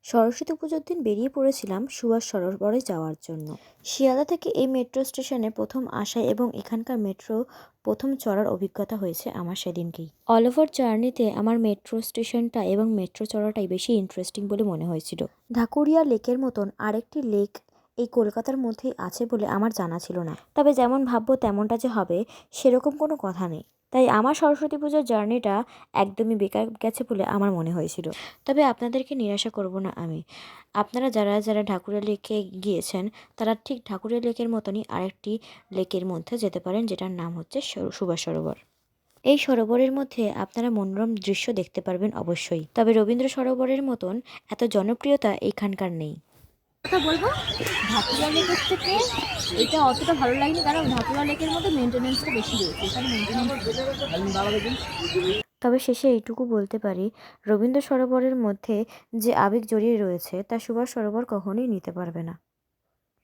সরস্বতী পুজোর দিন বেরিয়ে পড়েছিলাম সুভাষ সরোবরে যাওয়ার জন্য। শিয়ালদা থেকে এই মেট্রো স্টেশনে প্রথম আসায় এবং এখানকার মেট্রো প্রথম চড়ার অভিজ্ঞতা হয়েছে আমার সেদিনকেই। অল ওভার জার্নিতে আমার মেট্রো স্টেশনটা এবং মেট্রো চড়াটাই বেশি ইন্টারেস্টিং বলে মনে হয়েছিল। ঢাকুরিয়া লেকের মতন আরেকটি লেক এই কলকাতার মধ্যেই আছে বলে আমার জানা ছিল না, তবে যেমন ভাববো তেমনটা যে হবে সেরকম কোনো কথা নেই। তাই আমার সরস্বতী পুজোর জার্নিটা একদমই বেকার গেছে বলে আমার মনে হয়েছিল। তবে আপনাদেরকে নিরাশা করব না আমি। আপনারা যারা যারা ঢাকুরিয়া লেকে গিয়েছেন তারা ঠিক ঢাকুরিয়া লেকের মতনই আরেকটি লেকের মধ্যে যেতে পারেন, যেটার নাম হচ্ছে সুভাষ সরোবর। এই সরোবরের মধ্যে আপনারা মনোরম দৃশ্য দেখতে পারবেন অবশ্যই, তবে রবীন্দ্র সরোবরের মতন এত জনপ্রিয়তা এইখানকার নেই। কথা বলবো, ঢাকুরিয়া লেকের থেকে এটা অতটা ভালো লাগেনি, কারণ ঢাকুরিয়া লেকের মধ্যে মেনটেনেন্সটা বেশি রয়েছে, এখানে তবে শেষে এইটুকু বলতে পারি, রবীন্দ্র সরোবরের মধ্যে যে আবেগ জড়িয়ে রয়েছে তা সুভাষ সরোবর কখনোই নিতে পারবে না।